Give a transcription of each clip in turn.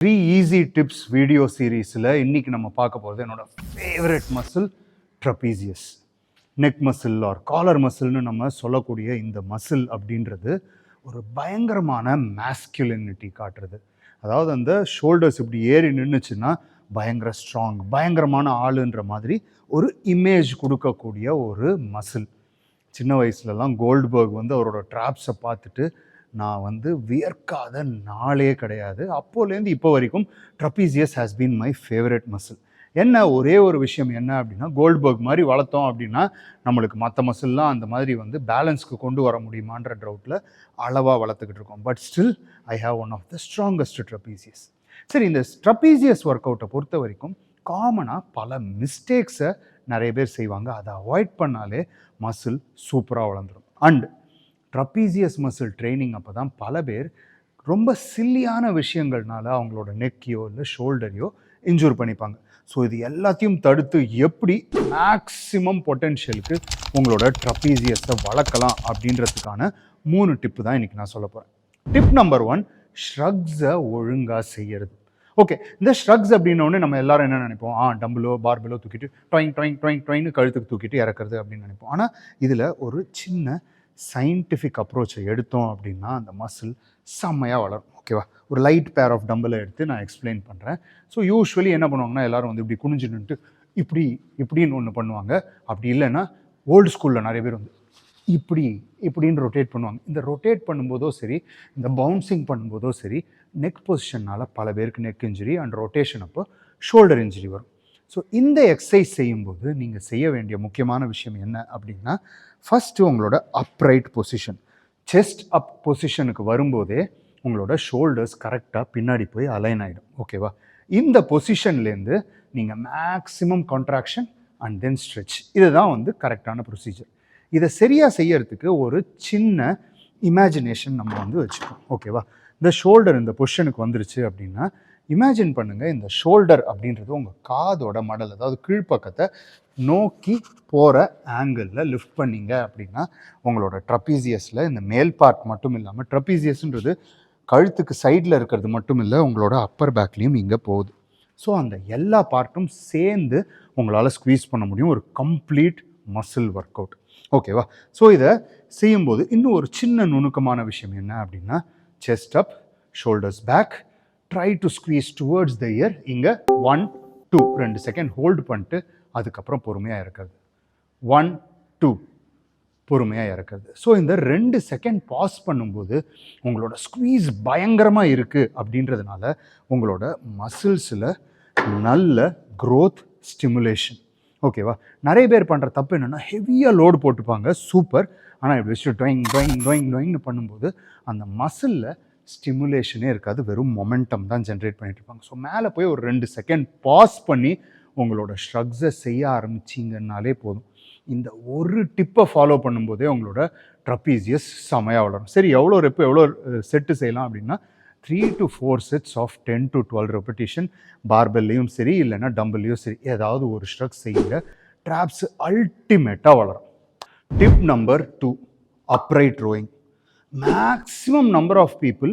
3 easy tips video சீரீஸில் இன்றைக்கி நம்ம பார்க்க போகிறது என்னோட favourite muscle trapezius. Neck muscle or collar மசில்னு நம்ம சொல்லக்கூடிய இந்த மசில் அப்படின்றது ஒரு பயங்கரமான மேஸ்குலினிட்டி காட்டுறது. அதாவது அந்த ஷோல்டர்ஸ் இப்படி ஏறி நின்றுச்சுன்னா பயங்கர ஸ்ட்ராங், பயங்கரமான ஆளுன்ற மாதிரி ஒரு இமேஜ் கொடுக்கக்கூடிய ஒரு மசில். சின்ன வயசுலலாம் கோல்ட்பர்க் அவரோட ட்ராப்ஸை பார்த்துட்டு நான் வியர்க்காத நாளே கிடையாது. அப்போலேருந்து இப்போ வரைக்கும் trapezius has been my favourite muscle. என்ன ஒரே ஒரு விஷயம் என்ன அப்படின்னா, கோல்ட்பர்க் மாதிரி வளர்த்தோம் அப்படின்னா நம்மளுக்கு மற்ற மசில்லாம் அந்த மாதிரி பேலன்ஸ்க்கு கொண்டு வர முடியுமான்ற டவுட்டில் அளவாக வளர்த்துக்கிட்டு இருக்கோம். But still I have one of the strongest trapezius. சரி, இந்த ட்ரபீசியஸ் ஒர்க் அவுட்டை பொறுத்த வரைக்கும் காமனாக பல மிஸ்டேக்ஸை நிறைய பேர் செய்வாங்க. அதை அவாய்ட் பண்ணாலே மசில் சூப்பராக வளர்ந்துடும். அண்ட் ட்ரபீசியஸ் மசில் ட்ரைனிங் அப்போ தான் பல பேர் ரொம்ப சில்லியான விஷயங்கள்னால அவங்களோட நெக்கையோ இல்லை ஷோல்டரையோ இன்ஜூர் பண்ணிப்பாங்க. ஸோ இது எல்லாத்தையும் தடுத்து எப்படி மேக்ஸிமம் பொட்டென்ஷியலுக்கு உங்களோட ட்ரபீசியஸை வளர்க்கலாம் அப்படின்றதுக்கான 3 டிப்பு தான் இன்றைக்கி நான் சொல்ல போகிறேன். டிப் நம்பர் 1, ஷ்ரக்ஸை ஒழுங்காக செய்யறது. ஓகே, இந்த ஷ்ரக்ஸ் அப்படின்னோடனே நம்ம எல்லாரும் என்ன நினைப்போம், டம்பிளோ பார்பிளோ தூக்கிட்டு டொயின்னு கழுத்துக்கு தூக்கிட்டு இறக்குறது அப்படின்னு நினைப்போம். ஆனால் இதில் ஒரு சின்ன சயின்டிஃபிக் அப்ரோச்சை எடுத்தோம் அப்படின்னா அந்த மசில் செம்மையாக வளரும். ஓகேவா, ஒரு லைட் பேர் ஆஃப் டம்பிளை எடுத்து நான் எக்ஸ்பிளைன் பண்ணுறேன். ஸோ யூஸ்வலி என்ன பண்ணுவாங்கன்னா எல்லாரும் இப்படி குனிஞ்சு நின்றுட்டு இப்படின்னு ஒன்று பண்ணுவாங்க. அப்படி இல்லைன்னா ஓல்டு ஸ்கூலில் நிறைய பேர் இப்படின்னு ரொட்டேட் பண்ணுவாங்க. இந்த ரொட்டேட் பண்ணும்போதோ சரி, இந்த பவுன்சிங் பண்ணும்போதோ சரி, நெக் பொசிஷனால் பல பேருக்கு நெக் இன்ஜுரி அண்ட் ரொட்டேஷன் அப்போ ஷோல்டர் இன்ஜுரி வரும். ஸோ இந்த எக்ஸசைஸ் செய்யும்போது நீங்கள் செய்ய வேண்டிய முக்கியமான விஷயம் என்ன அப்படின்னா, ஃபஸ்ட்டு உங்களோட அப்ரைட் பொசிஷன், செஸ்ட் அப் பொசிஷனுக்கு வரும்போதே உங்களோட ஷோல்டர்ஸ் கரெக்டாக பின்னாடி போய் அலைன் ஆகிடும். ஓகேவா, இந்த பொசிஷன்லேருந்து நீங்கள் maximum contraction and then stretch, இதுதான் கரெக்டான ப்ரொசீஜர். இதை சரியாக செய்யறதுக்கு ஒரு சின்ன இமேஜினேஷன் நம்ம வச்சுக்கோம். ஓகேவா, இந்த ஷோல்டர் இந்த பொசிஷனுக்கு வந்துருச்சு அப்படின்னா இமேஜின் பண்ணுங்கள், இந்த ஷோல்டர் அப்படின்றது உங்கள் காதோட மடல், அதாவது கீழ்ப்பக்கத்தை நோக்கி போகிற ஆங்கிளில் லிஃப்ட் பண்ணிங்க அப்படின்னா உங்களோட ட்ரபீசியஸில் இந்த மேல் பார்ட் மட்டும் இல்லாமல், ட்ரபீசியஸ்ன்றது கழுத்துக்கு சைடில் இருக்கிறது மட்டும் இல்லை, உங்களோட அப்பர் பேக்லேயும் இங்கே போகுது. ஸோ அந்த எல்லா பார்ட்டும் சேர்ந்து உங்களால் ஸ்குவீஸ் பண்ண முடியும், ஒரு கம்ப்ளீட் மசில் ஒர்க் அவுட். ஓகேவா, ஸோ இதை செய்யும்போது இன்னும் ஒரு சின்ன நுணுக்கமான விஷயம் என்ன அப்படின்னா, chest up, shoulders back, try to squeeze towards the ear. இங்கே 1, 2 2 செகண்ட் ஹோல்டு பண்ணிட்டு அதுக்கப்புறம் பொறுமையாக இறக்குறது. 1, 2 பொறுமையாக இறக்குறது. ஸோ இந்த 2 செகண்ட் பாஸ் பண்ணும்போது உங்களோட ஸ்குவீஸ் பயங்கரமாக இருக்குது அப்படின்றதுனால உங்களோட மசில்ஸில் நல்ல க்ரோத் ஸ்டிமுலேஷன். ஓகேவா, நிறைய பேர் பண்ணுற தப்பு என்னென்னா, ஹெவியாக லோடு போட்டுப்பாங்க, சூப்பர், ஆனால் இப்படி வச்சுட்டு டொயிங்னு பண்ணும்போது அந்த மசிலில் ஸ்டிமுலேஷனே இருக்காது, வெறும் மொமெண்டம் தான் ஜென்ரேட் பண்ணிட்டு இருப்பாங்க. ஸோ மேலே போய் ஒரு 2 செகண்ட் பாஸ் பண்ணி உங்களோட ஷ்ரக்ஸை செய்ய ஆரம்பிச்சிங்கன்னாலே போதும். இந்த ஒரு டிப்பை ஃபாலோ பண்ணும்போதே உங்களோட ட்ரபீசியஸ் செமையாக வளரும். சரி, எவ்வளோ ரெப்பு எவ்வளோ செட்டு செய்யலாம் அப்படின்னா 3 to 4 sets of 10 to 12 repetition. பார்பெல்லையும் சரி இல்லைன்னா டம்பிள்லையும் சரி, ஏதாவது ஒரு ஷ்ரக் செய்யுங்க, ட்ராப்ஸ் அல்டிமேட்டாக வளரும். Tip number 2, upright rowing. Maximum number of people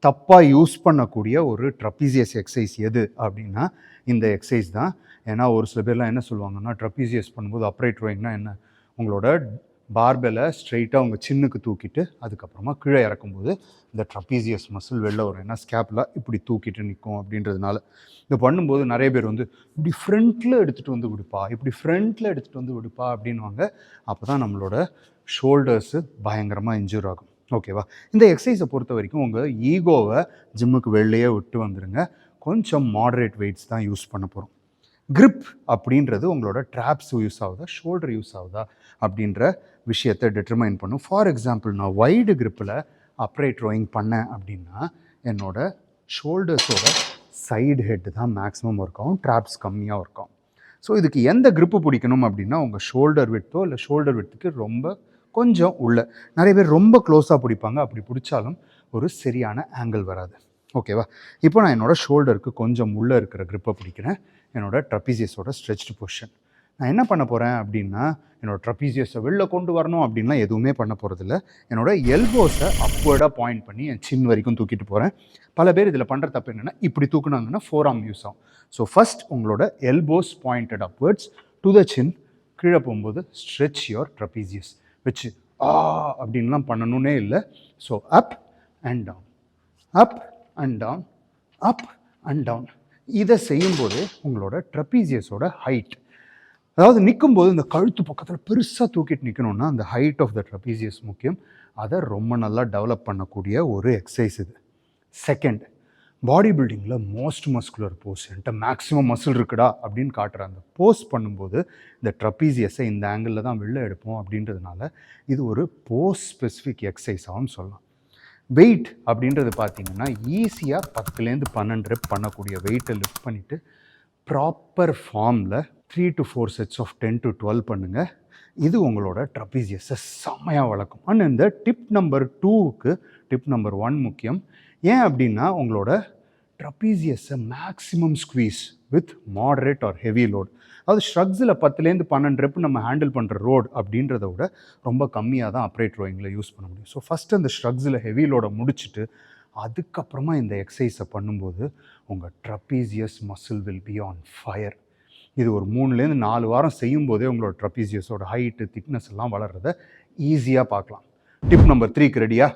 தப்பாக யூஸ் பண்ணக்கூடிய ஒரு ட்ரபீசியஸ் எக்ஸசைஸ் எது அப்படின்னா இந்த எக்ஸசைஸ் தான். ஏன்னா ஒரு சில பேர்லாம் என்ன சொல்லுவாங்கன்னா, ட்ரபீசியஸ் பண்ணும்போது அப்ரைட் ரோயிங்னா என்ன, உங்களோட பார்பெலை ஸ்ட்ரெயிட்டாக உங்கள் சின்னுக்கு தூக்கிட்டு அதுக்கப்புறமா கீழே இறக்கும்போது இந்த ட்ரபீசியஸ் மசில் வெளில வரும். ஏன்னா ஸ்கேப்பில் இப்படி தூக்கிட்டு நிற்கும் அப்படின்றதுனால. இது பண்ணும்போது நிறைய பேர் இப்படி ஃப்ரண்ட்டில் எடுத்துகிட்டு விடுப்பா, இப்படி ஃப்ரண்ட்டில் எடுத்துகிட்டு விடுப்பா அப்படின்வாங்க. அப்போ தான் நம்மளோட ஷோல்டர்ஸு பயங்கரமாக இன்ஜூர் ஆகும். ஓகேவா, இந்த எக்ஸசைஸை பொறுத்த வரைக்கும் உங்கள் ஈகோவை ஜிம்முக்கு வெளிலையே விட்டு வந்துடுங்க. கொஞ்சம் மாடரேட் வெயிட்ஸ் தான் யூஸ் பண்ண போகிறோம். கிரிப் அப்படின்றது உங்களோட ட்ராப்ஸ் யூஸ் ஆகுதா, ஷோல்டர் யூஸ் ஆகுதா அப்படின்ற விஷயத்தை டிட்டர்மைன் பண்ணும். ஃபார் எக்ஸாம்பிள், நான் வைடு கிரிப்பில் அப்ரைட் ரோயிங் பண்ணேன் அப்படின்னா என்னோட ஷோல்டர்ஸோட சைடு ஹெட் தான் மேக்ஸிமம் ஒர்க் ஆகும், ட்ராப்ஸ் கம்மியாக ஒர்க் ஆகும். ஸோ இதுக்கு எந்த கிரிப்பு பிடிக்கணும் அப்படின்னா, உங்கள் ஷோல்டர் விட்டோ இல்லை ஷோல்டர் விட்டுக்கு ரொம்ப கொஞ்சம் உள்ள, நிறைய பேர் ரொம்ப க்ளோஸாக பிடிப்பாங்க, அப்படி பிடிச்சாலும் ஒரு சரியான ஆங்கிள் வராது. ஓகேவா, இப்போ நான் என்னோடய ஷோல்டருக்கு கொஞ்சம் உள்ளே இருக்கிற கிரிப்பை பிடிக்கிறேன், என்னோடய ட்ரபீசியஸோட ஸ்ட்ரெச்டு பொசிஷன். நான் என்ன பண்ண போகிறேன் அப்படின்னா, என்னோட ட்ரப்பீசியஸை வெளில கொண்டு வரணும் அப்படின்லாம் எதுவுமே பண்ண போகிறதில்ல. என்னோட எல்போஸை அப்வர்டாக பாயிண்ட் பண்ணி என் சின் வரைக்கும் தூக்கிட்டு போகிறேன். பல பேர் இதில் பண்ணுற தப்பு என்னென்னா, இப்படி தூக்குனாங்கன்னா ஃபோர் ஆர்ம் யூஸ் ஆகும். ஸோ ஃபஸ்ட் உங்களோட elbows pointed upwards to the chin. கீழே போகும்போது ஸ்ட்ரெச் யுவர் ட்ரப்பீசியஸ் வச்சு அப்படின்லாம் பண்ணணுன்னே இல்லை. So up and down, up and down, up and down. இதை செய்யும்போது உங்களோட ட்ரப்பீசியஸோட ஹைட், அதாவது நிற்கும்போது இந்த கழுத்து பக்கத்தில் பெருசாக தூக்கிட்டு நிற்கணும்னா அந்த ஹைட் ஆஃப் த ட்ரப்பீசியஸ் முக்கியம். அதை ரொம்ப நல்லா டெவலப் பண்ணக்கூடிய ஒரு எக்ஸசைஸ் இது. செகண்ட், பாடி பில்டிங்கில் மோஸ்ட் மஸ்குலர் போஸ், என்கிட்ட மேக்ஸிமம் மசில் இருக்குடா அப்படின்னு காட்டுற அந்த போஸ் பண்ணும்போது இந்த ட்ரப்பீசியஸை இந்த ஆங்கிளில் தான் வெளில எடுப்போம் அப்படின்றதுனால இது ஒரு போஸ் ஸ்பெசிஃபிக் எக்ஸசைஸாகவும் சொல்லலாம். வெயிட் அப்படின்றது பார்த்தீங்கன்னா ஈஸியாக 10லேருந்து 12 ரெப் பண்ணக்கூடிய வெயிட்டை லிஃப்ட் பண்ணிவிட்டு ப்ராப்பர் ஃபார்மில் 3 to 4 sets of 10 to 12 பண்ணுங்கள். இது உங்களோட ட்ரப்பீசியஸை செம்மையாக வளர்க்கும். அண்ட் இந்த டிப் நம்பர் 2க்கு டிப் நம்பர் 1 முக்கியம். ஏன் அப்படின்னா உங்களோட ட்ரப்பீசியஸை maximum squeeze with moderate or heavy load. அதாவது ஷ்ரக்ஸில் 10லேருந்து 12 ரெப் நம்ம ஹேண்டில் பண்ணுற ரோட் அப்படின்றத விட ரொம்ப கம்மியாக தான் அப்ரைட் ரோயிங்கில் யூஸ் பண்ண முடியும். ஸோ ஃபஸ்ட்டு அந்த ஷ்ரக்ஸில் ஹெவி லோடை முடிச்சுட்டு அதுக்கப்புறமா இந்த எக்ஸசைஸை பண்ணும்போது உங்கள் trapezius muscle will be on fire. இது ஒரு 3லேருந்து 4 வாரம் செய்யும்போதே உங்களோட ட்ரப்பீசியஸோட ஹைட்டு திக்னஸ் எல்லாம் வளர்கிறத ஈஸியாக பார்க்கலாம். டிப் நம்பர் 3க்கு ரெடியா?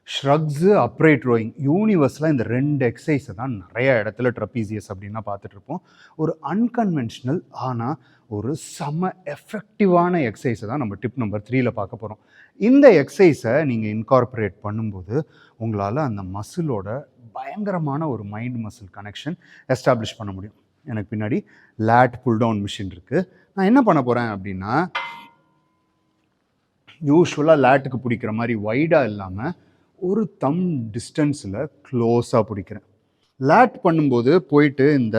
ஷ்ரக்ஸு, அப்ரைட் ரோயிங், யூனிவர்ஸில் இந்த 2 எக்ஸசைஸை தான் நிறைய இடத்துல ட்ரப்பீசியஸ் அப்படின்னா பார்த்துட்ருப்போம். ஒரு அன்கன்வென்ஷனல் ஆனால் ஒரு செம எஃபெக்டிவான எக்ஸசைஸை தான் நம்ம டிப் நம்பர் 3ல பார்க்க போகிறோம். இந்த எக்ஸசைஸை நீங்கள் இன்கார்பரேட் பண்ணும்போது உங்களால் அந்த மசிலோட பயங்கரமான ஒரு மைண்ட் மசில் கனெக்ஷன் எஸ்டாப்ளிஷ் பண்ண முடியும். எனக்கு பின்னாடி லேட் புல் டவுன் மிஷின் இருக்குது. நான் என்ன பண்ண போகிறேன் அப்படின்னா, யூஸ்வலாக லேட்டுக்கு பிடிக்கிற மாதிரி வைடாக இல்லாமல் ஒரு தம் டிஸ்டன்ஸில் க்ளோஸாக பிடிக்கிறேன். லேட் பண்ணும்போது போயிட்டு இந்த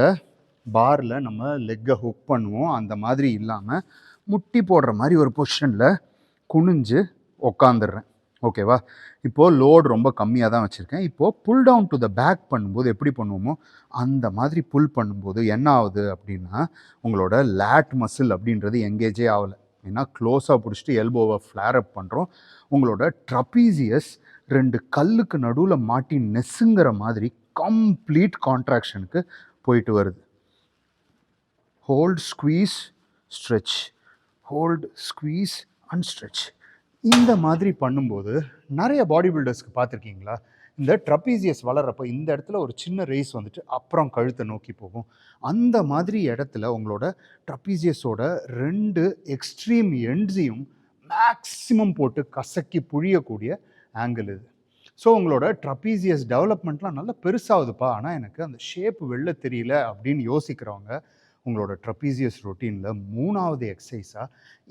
பாரில் நம்ம லெக்கை ஹுக் பண்ணுவோம், அந்த மாதிரி இல்லாமல் முட்டி போடுற மாதிரி ஒரு பொசிஷனில் குனிஞ்சு உக்காந்துடுறேன். ஓகேவா? இப்போது லோடு ரொம்ப கம்மியாக தான் வச்சுருக்கேன். இப்போது pull down to the back பண்ணும்போது எப்படி பண்ணுவோமோ அந்த மாதிரி புல் பண்ணும்போது என்ன ஆகுது அப்படின்னா, உங்களோட லேட் மசில் அப்படின்றது எங்கேஜே ஆகலை. ஏன்னா க்ளோஸாக பிடிச்சிட்டு எல்போவை ஃப்ளேர் அப் பண்ணுறோம். உங்களோட ட்ரப்பீசியஸ் 2 கல்லுக்கு நடுவில் மாட்டி நெசுங்கிற மாதிரி கம்ப்ளீட் கான்ட்ராக்ஷனுக்கு போயிட்டு வருது. Hold, squeeze, stretch, hold, squeeze and stretch. இந்த மாதிரி பண்ணும்போது நிறைய பாடி பில்டர்ஸ்க்கு பார்த்துருக்கீங்களா, இந்த ட்ரப்பீசியஸ் வளர்கிறப்போ இந்த இடத்துல ஒரு சின்ன ரேஸ் வந்துட்டு அப்புறம் கழுத்தை நோக்கி போகும். அந்த மாதிரி இடத்துல உங்களோட ட்ரப்பீசியஸோட 2 எக்ஸ்ட்ரீம் எண்ட்ஸையும் மேக்ஸிமம் போட்டு கசக்கி புழியக்கூடிய ஆங்கிள் இது. ஸோ உங்களோட ட்ரப்பீசியஸ் டெவலப்மெண்ட்லாம் நல்லா பெருசாகுதுப்பா, ஆனால் எனக்கு அந்த ஷேப் வெளில தெரியல அப்படின்னு யோசிக்கிறவங்க உங்களோட ட்ரப்பீசியஸ் ரொட்டீனில் 3வது எக்ஸசைஸாக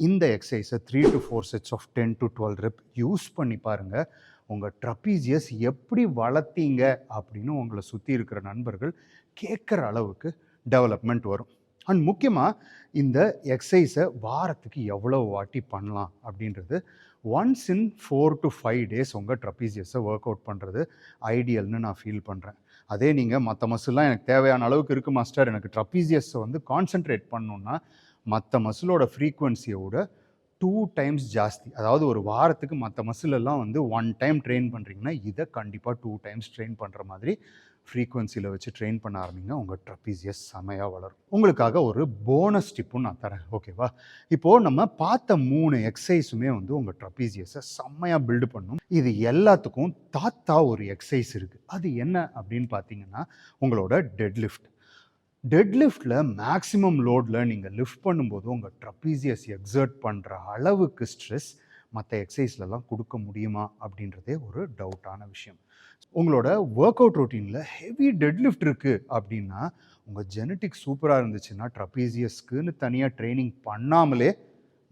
இந்த எக்ஸசைஸை 3 to 4 sets of 10 to 12 rep use பண்ணி பாருங்கள். உங்கள் ட்ரப்பீசியஸ் எப்படி வளர்த்தீங்க அப்படின்னு உங்களை சுற்றி இருக்கிற நண்பர்கள் கேட்குற அளவுக்கு டெவலப்மெண்ட் வரும். அண்ட் முக்கியமாக இந்த எக்ஸசைஸை வாரத்துக்கு எவ்வளோ வாட்டி பண்ணலாம் அப்படின்றது ஒன்ஸ் இன் 4 to 5 days உங்கள் ட்ரப்பீசியஸை ஒர்க் அவுட் பண்ணுறது ஐடியல்னு நான் ஃபீல் பண்ணுறேன். அதே நீங்கள் மற்ற மசில்லாம் எனக்கு தேவையான அளவுக்கு இருக்குது மாஸ்டர், எனக்கு ட்ரப்பீசியஸை வந்து கான்சென்ட்ரேட் பண்ணணுன்னா மற்ற மசிலோட ஃப்ரீக்குவன்சியோட 2 times ஜாஸ்தி, அதாவது ஒரு வாரத்துக்கு மற்ற மசிலெல்லாம் வந்து 1 time ட்ரெயின் பண்ணுறீங்கன்னா இதை கண்டிப்பாக 2 times ட்ரெயின் பண்ணுற மாதிரி ஃப்ரீக்குவன்சியில் வச்சு ட்ரெயின் பண்ண ஆரம்பிங்க. உங்கள் ட்ரப்பீசியஸ் செமையாக வளரும். உங்களுக்காக ஒரு போனஸ் டிப்பும் நான் தரேன். ஓகேவா? இப்போது நம்ம பார்த்த 3 எக்ஸசைஸுமே வந்து உங்கள் ட்ரப்பீசியஸை செம்மையாக பில்டு பண்ணும். இது எல்லாத்துக்கும் தாத்தா ஒரு எக்ஸசைஸ் இருக்குது. அது என்ன அப்படின்னு பார்த்தீங்கன்னா உங்களோட டெட் லிஃப்ட். டெட் லிஃப்டில் மேக்ஸிமம் லோடில் நீங்கள் லிஃப்ட் பண்ணும்போது உங்கள் ட்ரப்பீசியஸ் எக்ஸர்ட் பண்ணுற அளவுக்கு ஸ்ட்ரெஸ் மற்ற எக்ஸசைஸ்லலாம் கொடுக்க முடியுமா அப்படின்றதே ஒரு டவுட்டான விஷயம். உங்களோட ஒர்க் அவுட் ரொட்டீனில் ஹெவி டெட் லிஃப்ட் இருக்குது அப்படின்னா உங்கள் ஜெனட்டிக் சூப்பராக இருந்துச்சுன்னா ட்ரப்பீசியஸ்க்குன்னு தனியாக ட்ரைனிங் பண்ணாமலே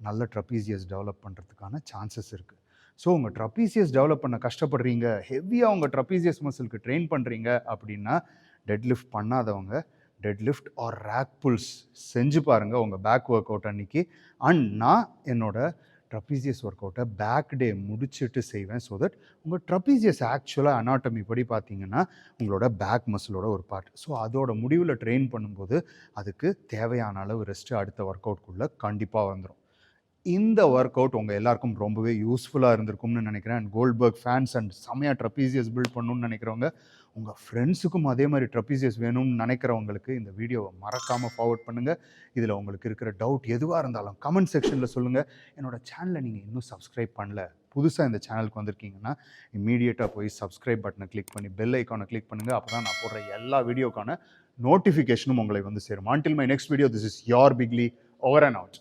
நல்ல ட்ரப்பீசியஸ் டெவலப் பண்ணுறதுக்கான சான்சஸ் இருக்குது. ஸோ உங்கள் ட்ரப்பீசியஸ் டெவலப் பண்ண கஷ்டப்படுறீங்க, ஹெவியாக உங்கள் ட்ரப்பீசியஸ் மசிலுக்கு ட்ரெயின் பண்ணுறீங்க அப்படின்னா டெட் லிஃப்ட் பண்ணாதவங்க dead lift or rack pulls செஞ்சு பாருங்கள் உங்கள் பேக் ஒர்க் அவுட் அன்றைக்கி. அண்ட் நான் என்னோட ட்ரப்பீசியஸ் ஒர்க் அவுட்டை பேக் டே முடிச்சுட்டு செய்வேன். ஸோ தட் உங்கள் ட்ரப்பீசியஸ் ஆக்சுவலாக அனாட்டமி படி பார்த்தீங்கன்னா உங்களோட பேக் மசிலோட ஒரு பார்ட். ஸோ அதோட முடிவில் ட்ரெயின் பண்ணும்போது அதுக்கு தேவையான அளவு ரெஸ்ட்டு அடுத்த ஒர்க் அவுட்குள்ளே கண்டிப்பாக வந்துடும். இந்த ஒர்க் அவுட் உங்கள் எல்லாருக்கும் ரொம்பவே யூஸ்ஃபுல்லாக இருந்திருக்கும்னு நினைக்கிறேன். அண்ட் கோல்ட்பர்க் ஃபேன்ஸ் அண்ட் செமையாக ட்ரப்பீசியஸ் பில்ட் பண்ணணும்னு நினைக்கிறவங்க, உங்கள் ஃப்ரெண்ட்ஸுக்கும் அதே மாதிரி ட்ரப்பீசியஸ் வேணும்னு நினைக்கிறவங்களுக்கு இந்த வீடியோவை மறக்காமல் ஃபார்வர்ட் பண்ணுங்கள். இதில் உங்களுக்கு இருக்கிற டவுட் எதுவாக இருந்தாலும் கமெண்ட் செக்ஷனில் சொல்லுங்கள். என்னோடய சேனலை நீங்கள் இன்னும் சப்ஸ்கிரைப் பண்ணல, புதுசாக இந்த சேனலுக்கு வந்திருக்கீங்கன்னா இம்மீடியட்டாக போய் சப்ஸ்கிரைப் பட்டனை கிளிக் பண்ணி பெல் ஐக்கானை கிளிக் பண்ணுங்கள். அப்போ தான் நான் போடுற எல்லா வீடியோக்கான நோட்டிஃபிகேஷனும் உங்களை வந்து சேரும். Until my next video, this is your Bigly, over and out.